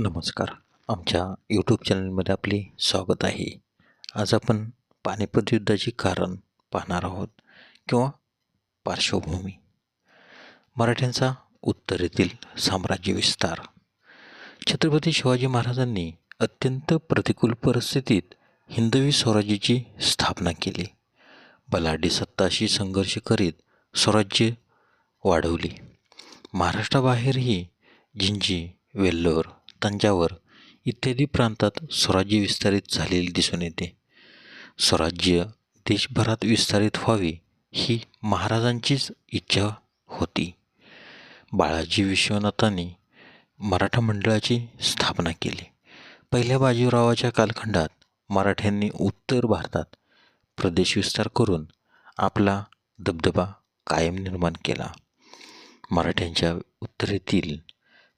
नमस्कार. आमच्या यूट्यूब चॅनलमध्ये आपले स्वागत आहे. आज आपण पानिपत युद्धाचे कारण पाहणार आहोत किंवा पार्श्वभूमी. मराठ्यांचा उत्तरेतील साम्राज्य विस्तार. छत्रपती शिवाजी महाराजांनी अत्यंत प्रतिकूल परिस्थितीत हिंदवी स्वराज्याची स्थापना केली. बलाढ्य सत्ताशी संघर्ष करीत स्वराज्य वाढवले. महाराष्ट्राबाहेरही जिंजी, वेल्लोर, तंजावर इत्यादी प्रांतात स्वराज्य विस्तारित झालेले दिसून येते. स्वराज्य देशभरात विस्तारित व्हावे ही महाराजांचीच इच्छा होती. बाळाजी विश्वनाथांनी मराठा मंडळाची स्थापना केली. पहिल्या बाजीरावाच्या कालखंडात मराठ्यांनी उत्तर भारतात प्रदेश विस्तार करून आपला दबदबा कायम निर्माण केला. मराठ्यांच्या उत्तरेतील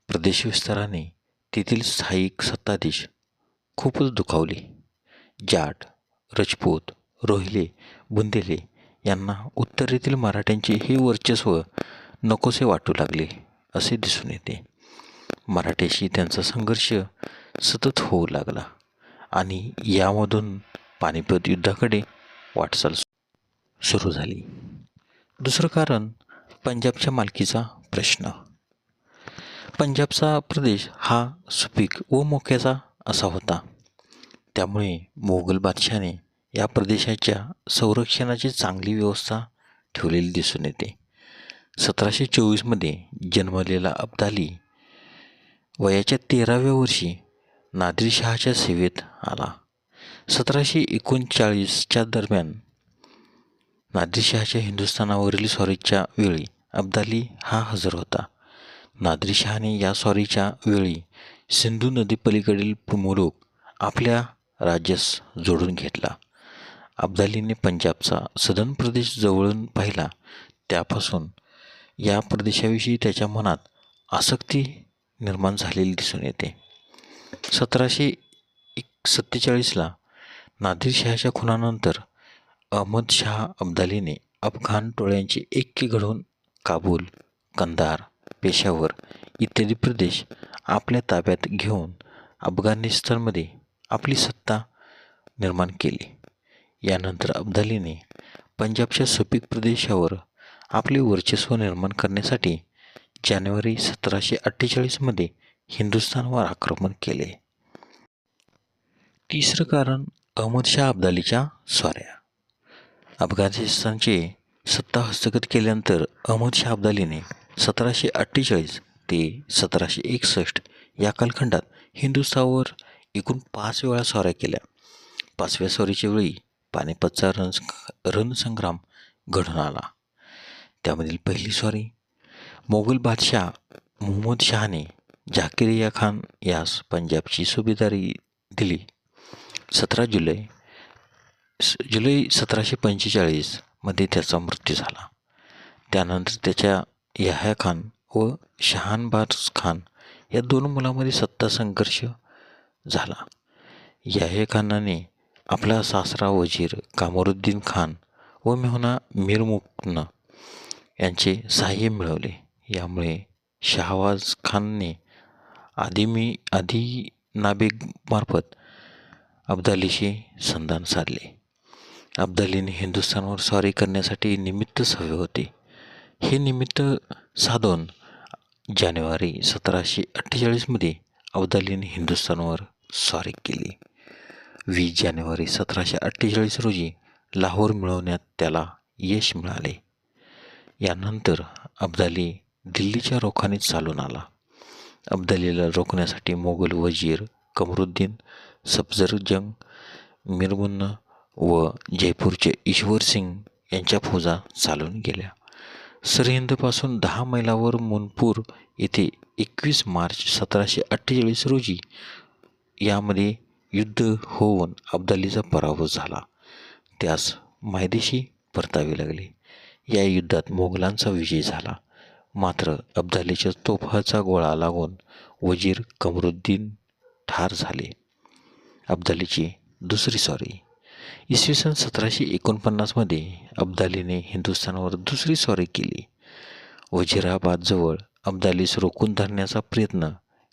प्रदेश विस्ताराने तेथील स्थायिक सत्ताधीश खूपच दुखावले. जाट, राजपूत, रोहिले, बुंदेले यांना उत्तरेतील मराठ्यांचे हे वर्चस्व नकोसे वाटू लागले असे दिसून येते. मराठ्याशी त्यांचा संघर्ष सतत होऊ लागला आणि यामधून पानिपत युद्धाकडे वाटचाल सुरू झाली. दुसरं कारण पंजाबच्या मालकीचा प्रश्न. पंजाबचा प्रदेश हा सुपीक व मोक्याचा असा होता. त्यामुळे मोगल बादशाहाने या प्रदेशाच्या संरक्षणाची चांगली व्यवस्था ठेवलेली दिसून येते. 1724मध्ये जन्मलेला अब्दाली वयाच्या 13व्या वर्षी नादिरशहाच्या सेवेत आला. 1739च्या दरम्यान नादिरशहाच्या हिंदुस्थानावरील स्वारीच्या वेळी अब्दाली हा हजर होता. नादिरशहाने या स्वारीच्या वेळी सिंधू नदीपलीकडील मुलूक आपल्या राज्यास जोडून घेतला. अब्दालीने पंजाबचा सदन प्रदेश जवळून पाहिला. त्यापासून या प्रदेशाविषयी त्याच्या मनात आसक्ती निर्माण झालेली दिसून येते. 1747ला नादिरशहाच्या खुनानंतर अहमद शाह अब्दालीने अफगाण टोळ्यांचे ऐक्य घडवून काबूल, कंदार, पेशावर इत्यादी प्रदेश आपल्या ताब्यात घेऊन अफगाणिस्तानमध्ये आपली सत्ता निर्माण केली. यानंतर अब्दालीने पंजाबच्या सुपीक प्रदेशावर आपले वर्चस्व निर्माण करण्यासाठी जानेवारी 1748मध्ये हिंदुस्थानवर आक्रमण केले. तिसरं कारण अहमदशाह अब्दालीच्या स्वाऱ्या. अफगाणिस्तानचे सत्ता हस्तगत केल्यानंतर अहमदशाह अब्दालीने 1748 ते 1761 या कालखंडात हिंदुस्थानावर एकूण 5 वेळा स्वाऱ्या केल्या. 5व्या स्वारीच्या वेळी पानिपतचा रणसंग्राम घडून आला. त्यामधील पहिली स्वारी मोगल बादशाह मुहम्मद शहाने झाकिरिया खान यास पंजाबची सुभेदारी दिली. 17 जुलै 1745मध्ये त्याचा मृत्यू झाला. त्यानंतर त्याच्या याह्या खान व शहानबाज खान या 2 मुलांमध्ये सत्ता संघर्ष झाला. याह्या खानाने आपला सासरा वजीर कामरुद्दीन खान व मेहुणा मीर मुकन यांचे सहाय्य मिळवले. यामुळे शहाबाज खानने आदिनाबेगमार्फत अब्दालीशी संधान साधले. अब्दालीने हिंदुस्थानवर स्वारी करण्यासाठी निमित्तच हवे होते. हे निमित्त साधून जानेवारी 1748मध्ये अब्दालीने हिंदुस्थानवर स्वारी केली. 20 जानेवारी 1748 रोजी लाहोर मिळवण्यात त्याला यश मिळाले. यानंतर अब्दाली दिल्लीच्या रोखाने चालून आला. अब्दालीला रोखण्यासाठी मोगल वजीर कमरुद्दीन, सफदरजंग, मीरमुन्न व जयपूरचे ईश्वर सिंग यांच्या फौजा चालून गेल्या. सरहिंदपासून 10 मैलावर मुनपूर येथे 21 मार्च 1748 रोजी यामध्ये युद्ध होऊन अब्दालीचा पराभव झाला. त्यास मायदेशी परतावे लागले. या युद्धात मोगलांचा विजय झाला. मात्र अब्दालीच्या तोफाचा गोळा लागून वजीर कमरुद्दीन ठार झाले. अब्दालीची दुसरी स्वारी. इसवी सन 1749मध्ये अब्दालीने हिंदुस्थानावर दुसरी स्वारी केली. वजीराबादजवळ अब्दालीस रोखून धरण्याचा प्रयत्न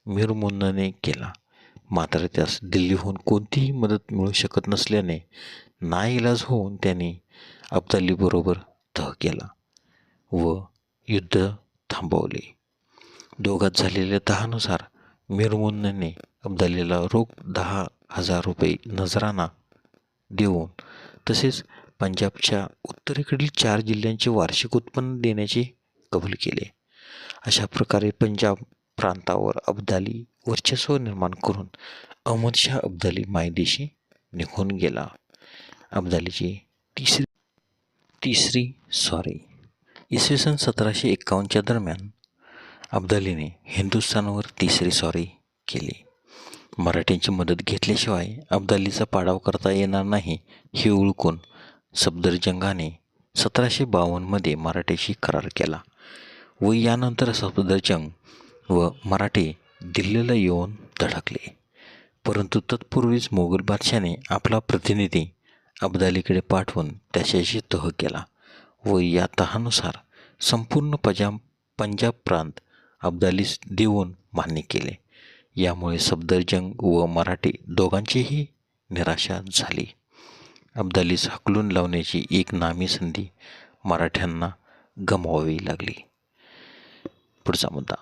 मीरमुन्नाने केला. मात्र त्यास दिल्लीहून कोणतीही मदत मिळू शकत नसल्याने नाईलाज होऊन त्याने अब्दालीबरोबर तह केला व युद्ध थांबवले. दोघात झालेल्या तहानुसार मीरमुन्नाने अब्दालीला रोख 10,000 रुपये नजराना देऊन तसेच पंजाबच्या उत्तरेकडील 4 जिल्ह्यांचे वार्षिक उत्पन्न देण्याचे कबूल केले. अशा प्रकारे पंजाब प्रांतावर अब्दाली वर्चस्व निर्माण करून अहमदशाह अब्दाली मायदेशी निघून गेला. अब्दालीची तिसरी स्वारी. इसवी सन 1751च्या दरम्यान अब्दालीने हिंदुस्थानवर तिसरी स्वारी केली. मराठ्यांची मदत घेतल्याशिवाय अब्दालीचा पाडाव करता येणार नाही हे ओळखून सफदरजंगाने 1752मध्ये मराठ्याशी करार केला व यानंतर सफदरजंग व मराठे दिल्लीला येऊन धडकले. परंतु तत्पूर्वीच मोगल बादशाने आपला प्रतिनिधी अब्दालीकडे पाठवून त्याच्याशी तह केला व या तहानुसार संपूर्ण पंजाब प्रांत अब्दालीस देऊन मान्य केले. यामुळे सफदरजंग व मराठे दोघांचीही निराशा झाली. अब्दालीस हाकलून लावण्याची एक नामी संधी मराठ्यांना गमवावी लागली. पुढचा मुद्दा,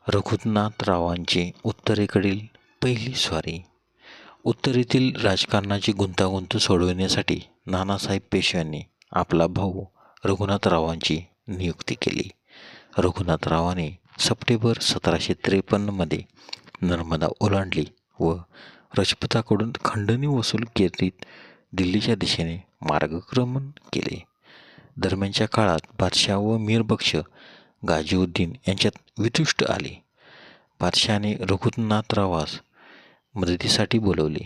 रघुनाथरावांची उत्तरेकडील पहिली स्वारी. उत्तरेतील राजकारणाची गुंतागुंत सोडविण्यासाठी नानासाहेब पेशव्यांनी आपला भाऊ रघुनाथरावांची नियुक्ती केली. रघुनाथरावाने सप्टेंबर 1753मध्ये नर्मदा ओलांडली व राजपुताकडून खंडणी वसूल करीत दिल्लीच्या दिशेने मार्गक्रमण केले. दरम्यानच्या काळात बादशाह व मीरबक्ष गाजीउद्दीन यांच्यात वितुष्ट आले. बादशहाने रघुनाथरावास मदतीसाठी बोलवले.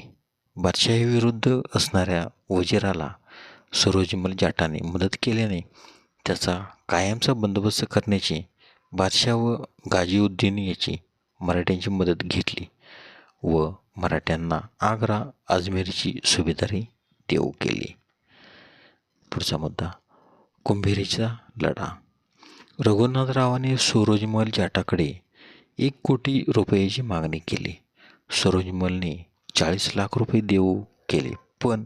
बादशाहीविरुद्ध असणाऱ्या वजीराला सरोजमल जाटाने मदत केल्याने त्याचा कायमचा बंदोबस्त करण्याची बादशाह व गाजीउद्दीन याची मराठ्यांची मदत घेतली व मराठ्यांना आग्रा अजमेरची सुभेदारी देऊ केली. पुढचा मुद्दा, कुंभेरीचा लढा. रघुनाथरावाने सरोजमल जाटाकडे 1 कोटी रुपयाची मागणी केली. सरोजमलने 40 लाख रुपये देऊ केले, पण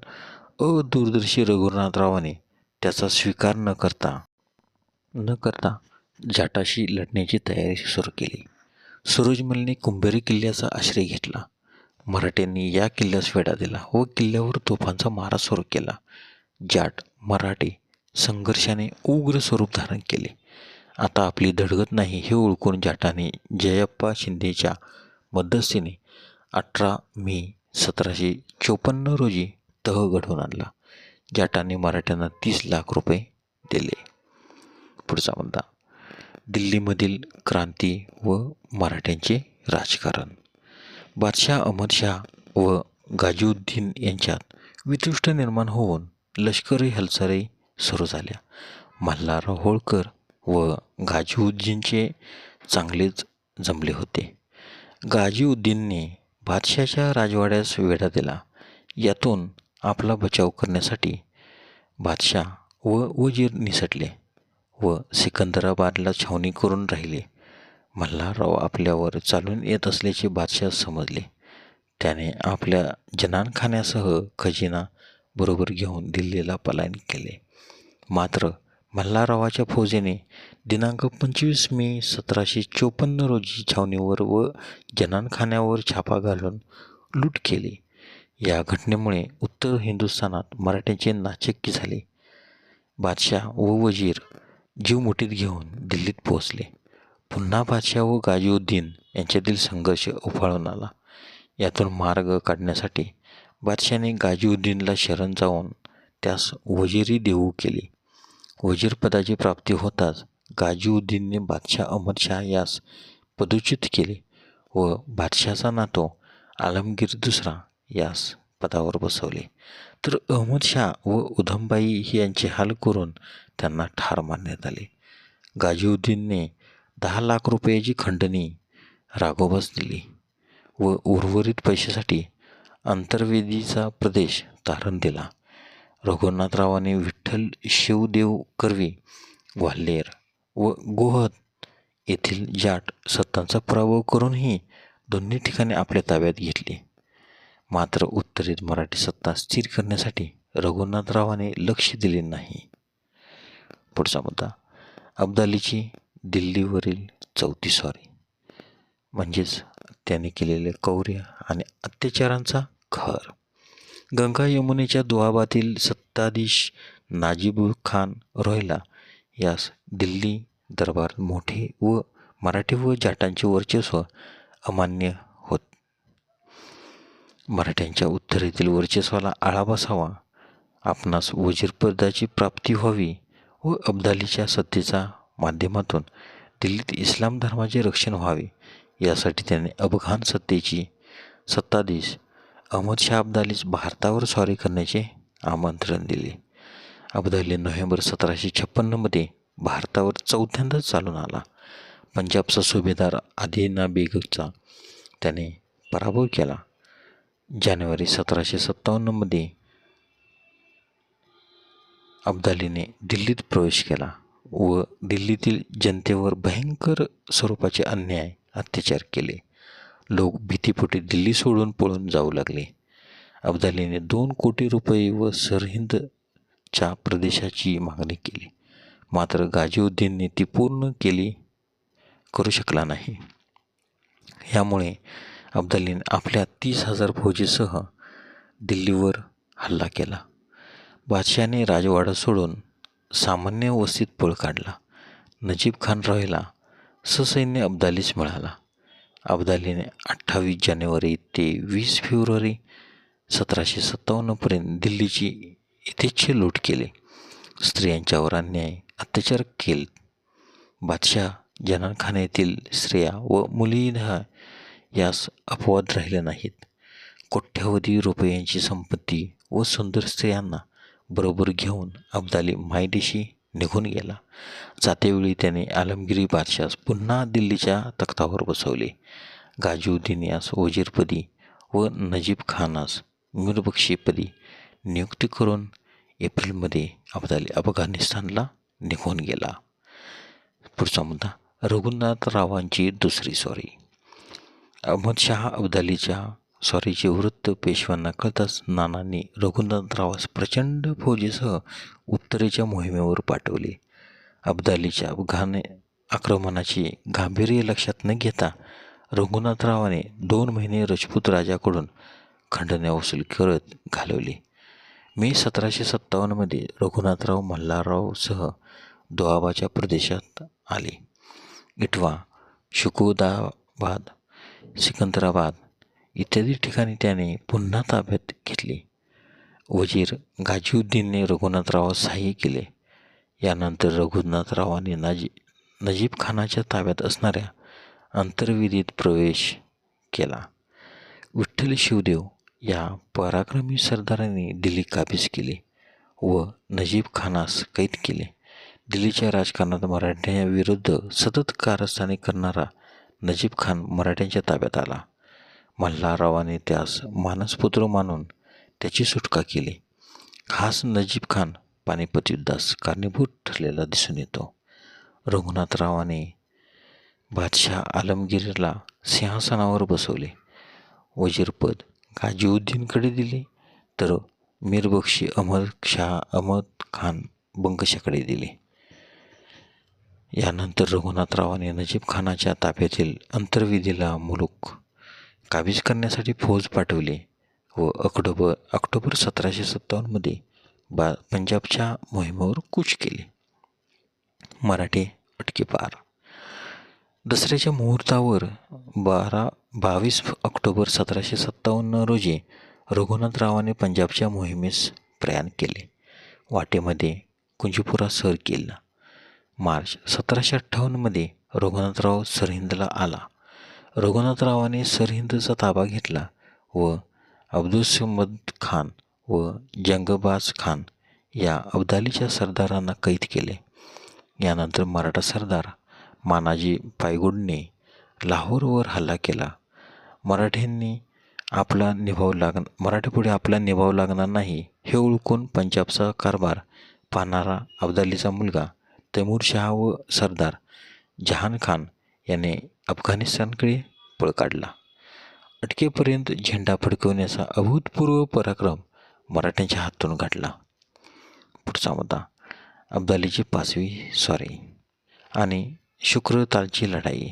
अदूरदर्शी रघुनाथरावाने त्याचा स्वीकार न करता जाटाशी लढण्याची तयारी सुरू केली. सरोजमलने कुंभेरी किल्ल्याचा आश्रय घेतला. मराठ्यांनी या किल्ल्यास वेढा दिला व किल्ल्यावर तोफांचा मारा सुरू केला. जाट मराठे संघर्षाने उग्र स्वरूप धारण केले. आता आपली धडगत नाही हे ओळखून जाटाने जयप्पा शिंदेच्या मध्यस्थीने 18 मे 1754 रोजी तह घडवून आणला. जाटाने मराठ्यांना 30 लाख रुपये दिले. पुढचा मुद्दा, दिल्लीमधील क्रांती व मराठ्यांचे राजकारण. बादशाह अहमदशाह व गाजीउद्दीन यांच्यात वितुष्ट निर्माण होऊन लष्करी हालचाली सुरू झाल्या. मल्हारराव होळकर व गाजीउद्दीनचे चांगलेच जमले होते. गाजीउद्दीनने बादशाहच्या राजवाड्यास वेढा दिला. यातून आपला बचाव करण्यासाठी बादशाह व वजीर निसटले व सिकंदराबादला छावणी करून राहिले. मल्हारराव आपल्यावर चालून येत असल्याचे बादशाह समजले. त्याने आपल्या जनानखान्यासह खजिना बरोबर घेऊन दिल्लीला पलायन केले. मात्र मल्हाररावाच्या फौजेने दिनांक 25 मे 1754 रोजी छावणीवर व जनानखान्यावर छापा घालून लूट केली. या घटनेमुळे उत्तर हिंदुस्थानात मराठ्यांचे नाचक्की झाले. बादशाह व वजीर जीव मुठीत घेऊन दिल्लीत पोहोचले. पुन्हा बादशाह व गाजीउद्दीन यांच्यातील संघर्ष उफाळून आला. यातून मार्ग काढण्यासाठी बादशाहने गाजीउद्दीनला शरण जाऊन त्यास वजिरी देऊ केली. वजीरपदाची प्राप्ती होताच गाजीउद्दीनने बादशाह अहमदशाह यास पदच्युत केले व बादशाहचा नातू आलमगीर दुसरा यास पदावर बसवले. तर अहमदशाह व उधमबाई यांचे हाल करून त्यांना ठार मारण्यात आले. गाजीउद्दीनने 10 लाख रुपयाची खंडणी राघोबास दिली व उर्वरित पैशासाठी अंतर्वेदीचा प्रदेश तारण दिला. रघुनाथरावाने विठ्ठल शिवदेव कर्वे, ग्वाल्हेर व गोहद येथील जाट सत्तांचा पराभव करूनही दोन्ही ठिकाणी आपल्या ताब्यात घेतली. मात्र उत्तरेत मराठी सत्ता स्थिर करण्यासाठी रघुनाथरावाने लक्ष दिले नाही. पुढचा मुद्दा, अब्दालीची दिल्लीवरील चौथी स्वारी, म्हणजेच त्याने केलेले क्रौर्य आणि अत्याचारांचा कहर. गंगा यमुनेच्या दुआबातील सत्ताधीश नाजिब खान रोहिला यास दिल्ली दरबारात मोठे व मराठी व जाटांचे वर्चस्व अमान्य होत. मराठ्यांच्या उत्तरेतील वर्चस्वाला आळा बसावा, आपणास वजीरपदाची प्राप्ती व्हावी व अब्दालीच्या सत्तेच्या माध्यमातून दिल्लीत इस्लाम धर्माचे रक्षण व्हावे, यासाठी त्याने अफगाण सत्तेची सत्ताधीश अहमद शाह अब्दालीस भारतावर स्वारी करण्याचे आमंत्रण दिले. अब्दाली नोव्हेंबर 1756 भारतावर चौथ्यांदाच चालून आला. पंजाबचा सुभेदार आदिना बेगचा त्याने पराभव केला. जानेवारी 1757 अब्दालीने दिल्लीत प्रवेश केला व दिल्लीतील जनतेवर भयंकर स्वरूपाचे अन्याय अत्याचार केले. लोक भीतीपोटी दिल्ली सोडून पळून जाऊ लागले. अब्दालीने 2 कोटी रुपये व सरहिंदच्या प्रदेशाची मागणी केली, मात्र गाझीउद्दीनने ती पूर्ण करू शकला नाही. यामुळे अब्दालीने आपल्या 30,000 फौजेसह दिल्लीवर हल्ला केला. बादशाहाने राजवाडा सोडून सामान्य वस्तीत पळ काढला. नजीब खान रोहिला ससैन्य अब्दालीस मिळाला. अब्दालीने 28 जानेवारी ते 20 फेब्रुवारी 1757 दिल्लीची यथेच्छ लूट केली. स्त्रियांच्यावर अन्याय अत्याचार केले. बादशाह जनानखान्यातील स्त्रिया व मुलींना यास अपवाद राहिले नाहीत. कोट्यावधी रुपयांची संपत्ती व सुंदर स्त्रियांना बरोबर घेऊन अब्दाली मायदेशी निघून गेला. जातेवेळी त्याने आलमगिरी बादशास पुन्हा दिल्लीच्या तख्तावर बसवले. गाझीउद्दीन यास वजीरपदी व नजीब खानास मीरबक्षीपदी नियुक्ती करून एप्रिलमध्ये अब्दाली अफगाणिस्तानला निघून गेला. पुढचा मुद्दा, रघुनाथरावांची दुसरी स्वारी. अहमद शाह अब्दालीच्या स्वारीचे वृत्त पेशव्यांना कळताच नानांनी रघुनाथरावास प्रचंड फौजेसह उत्तरेच्या मोहिमेवर पाठवले. अब्दालीच्या अफगाण आक्रमणाचे गांभीर्य लक्षात न घेता रघुनाथरावाने 2 महिने राजपूत राजाकडून खंडण्या वसूल करत घालवले. मे 1757 रघुनाथराव मल्हाररावसह दोआबाच्या प्रदेशात आले. इटवा, शुकुदाबाद, सिकंदराबाद इत्यादी ठिकाणी त्याने पुन्हा ताब्यात घेतले. वजीर गाझीउद्दीनने रघुनाथरावास सहाय्य केले. यानंतर रघुनाथरावाने नजीब खानाच्या ताब्यात असणाऱ्या अंतर्वेदीत प्रवेश केला. विठ्ठल शिवदेव या पराक्रमी सरदाराने दिल्ली काबीज केले व नजीब खानास कैद केले. दिल्लीच्या राजकारणात मराठ्यांविरुद्ध सतत कारस्थाने करणारा नजीब खान मराठ्यांच्या ताब्यात आला. मल्हाररावाने त्यास मानसपुत्र मानून त्याची सुटका केली. हाच नजीब खान पानिपत युद्धास कारणीभूत ठरलेला दिसून येतो. रघुनाथरावाने बादशाह आलमगीरला सिंहासनावर बसवले. वजीरपद गाझीउद्दीनकडे दिले तर मीरबक्षी अहमद खान बंगशाकडे दिले. यानंतर रघुनाथरावाने नजीब खानाच्या ताब्यातील अंतर्वेदीला मुलूक काबीज करण्यासाठी फौज पाठवली व ऑक्टोबर 1757 पंजाबच्या मोहिमेवर कूच केले. मराठे अटकेपार. दसऱ्याच्या मुहूर्तावर 22 ऑक्टोबर 1757 रोजी रघुनाथरावाने पंजाबच्या मोहिमेस प्रयाण केले. वाटेमध्ये कुंजीपुरा सर केला. मार्च 1758 रघुनाथराव सरहिंदला आला. रघुनाथरावाने सरहिंदचा ताबा घेतला व अब्दुलसमद खान व जंगबाज खान या अब्दालीच्या सरदारांना कैद केले. यानंतर मराठा सरदार मानाजी पायगुडने लाहोरवर हल्ला केला. मराठ्यांनी मराठीपुढे आपला निभाव लागणार नाही हे ओळखून पंजाबचा कारभार पाहणारा अब्दालीचा मुलगा तैमूरशाह व सरदार जहान खान याने अफगाणिस्तानकडे पळ काढला. अटकेपर्यंत झेंडा फडकवण्याचा अभूतपूर्व पराक्रम मराठ्यांच्या हातून घडला. पुढचा मुद्दा, अब्दालीची 5वी स्वारी आणि शुक्रतालची लढाई.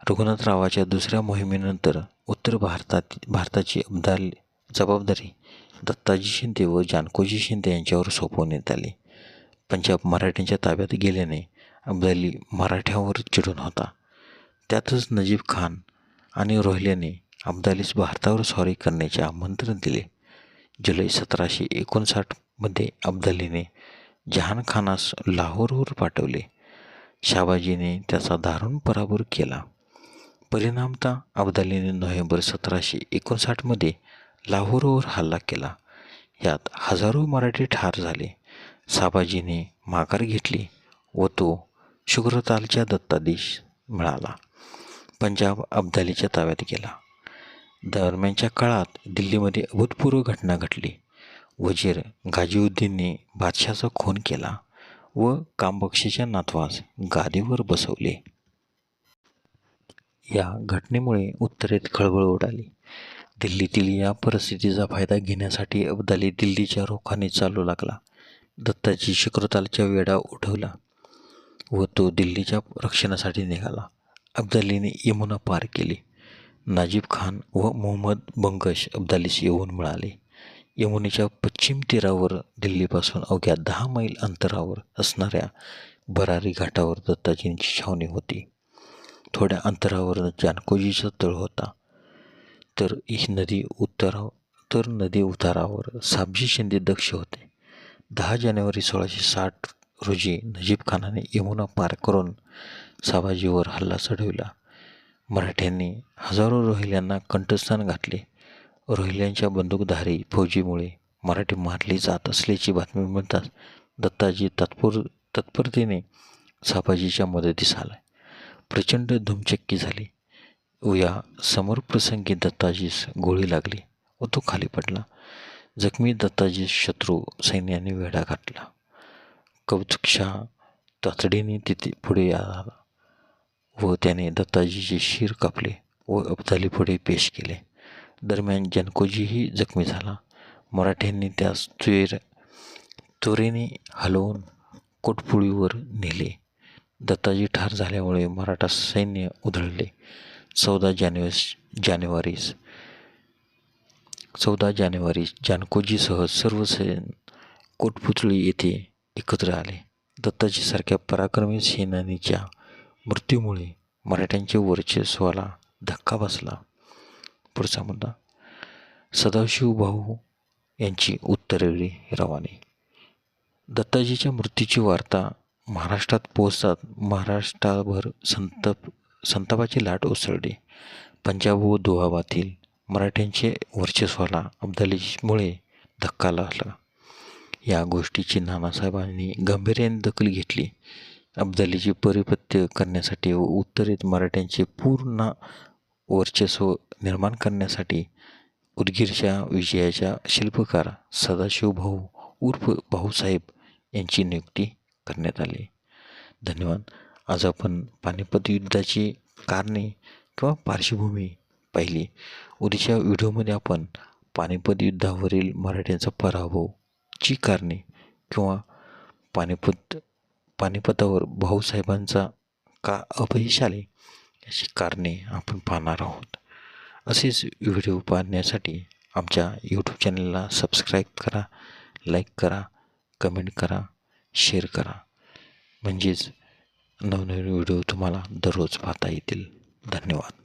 रघुनाथरावाच्या दुसऱ्या मोहिमेनंतर उत्तर भारताची जबाबदारी दत्ताजी शिंदे व जानकोजी शिंदे यांच्यावर सोपवण्यात आली. पंजाब मराठ्यांच्या ताब्यात गेल्याने अब्दाली मराठ्यावर चिडून होता. त्यातच नजीब खान आणि रोहिल्याने अब्दालीस भारतावर स्वारी करण्याचे आमंत्रण दिले. जुलै 1759 मध्ये अब्दालीने जहानखानास लाहोरवर पाठवले. शहाबाजीने त्याचा दारुण पराभव केला. परिणामतः अब्दालीने नोव्हेंबर 1759 मध्ये लाहोरवर हल्ला केला. यात हजारो मराठी ठार झाले. शहाबाजीने माघार घेतली व तो शुक्रतालच्या दत्ताधीश मिळाला. पंजाब अब्दालीच्या ताब्यात गेला. दरम्यानच्या काळात दिल्लीमध्ये अभूतपूर्व घटना घडली. वजीर गाजीउद्दीनने बादशाचा खून केला व कामबक्षीच्या नातवास गादीवर बसवले. या घटनेमुळे उत्तरेत खळबळ उडाली. दिल्लीतील या परिस्थितीचा फायदा घेण्यासाठी अब्दाली दिल्लीच्या रोखाने चालू लागला. दत्ताजी शुक्रतालच्या वेढा उठवला व तो दिल्लीच्या रक्षणासाठी निघाला. अब्दालीने यमुना पार केली. नाजीब खान व मोहम्मद बंगश अब्दालीस येऊन मिळाले. यमुनेच्या पश्चिम तीरावर दिल्लीपासून अवघ्या 10 मैल अंतरावर असणाऱ्या बरारी घाटावर दत्ताजींची छावणी होती. थोड्या अंतरावर जानकोजीचा तळ होता. तर नदी उतारावर साबजी शिंदे दक्ष होते. 10 जानेवारी 1660 रोजी नजीब खानाने यमुना पार करून शहाबाजीवर हल्ला चढविला. मराठ्यांनी हजारो रोहिल्यांना कंठस्थान घातले. रोहिल्यांच्या बंदूकधारी फौजीमुळे मराठी मारली जात असल्याची बातमी मिळताच दत्ताजी तत्परतेने शहाबाजीच्या मदतीस आला. प्रचंड धुमचक्की झाली व या समरप्रसंगी दत्ताजीस गोळी लागली व तो खाली पडला. जखमी दत्ताजीस शत्रू सैन्याने वेढा घातला. कौतुकशाह तातडीने तिथे पुढे आला व त्याने दत्ताजीचे शिर कापले व अब्दाली पुढे पेश केले. दरम्यान जानकोजीही जखमी झाला. मराठ्यांनी त्यास त्वरेने हलवून कोटपुळीवर नेले. दत्ताजी ठार झाल्यामुळे मराठा सैन्य उधळले. 14 जानेवारी जानकोजीसह सर्व सैन्य कोटपुतळी येथे एकत्र आले. दत्ताजीसारख्या पराक्रमी सेनानीच्या मृत्यूमुळे मराठ्यांच्या वर्चस्वाला धक्का बसला. पुढचा मुद्दा, सदाशिव भाऊ यांची उत्तरेकडे रवानी. दत्ताजीच्या मृत्यूची वार्ता महाराष्ट्रात पोहोचतात महाराष्ट्राभर संतापाची लाट उसळली. पंजाब व दोआबातील मराठ्यांचे वर्चस्वाला अब्दालीमुळे धक्का लागला. या गोष्टीची नानासाहेबांनी गांभीर्याने दखल घेतली. अब्दालीची परिपत्य करण्यासाठी व उत्तरेत मराठ्यांचे पूर्ण वर्चस्व निर्माण करण्यासाठी उदगीरच्या विजयाच्या शिल्पकार सदाशिव भाऊ उर्फ भाऊसाहेब यांची नियुक्ती करण्यात आली. धन्यवाद. आज आपण पानिपत युद्धाची कारणे किंवा पार्श्वभूमी पाहिली. उद्याच्या व्हिडिओमध्ये आपण पानिपत युद्धावरील मराठ्यांचा पराभवची कारणे किंवा पानिपतावर भाऊसाहेबांचा का अपयश आले याची कारणे आपण पाहणार आहोत. असेच व्हिडिओ पाहण्यासाठी आमच्या यूट्यूब चॅनलला सबस्क्राईब करा, लाईक करा, कमेंट करा, शेअर करा. म्हणजेच नवनवीन व्हिडिओ तुम्हाला दररोज पाहता येतील. धन्यवाद.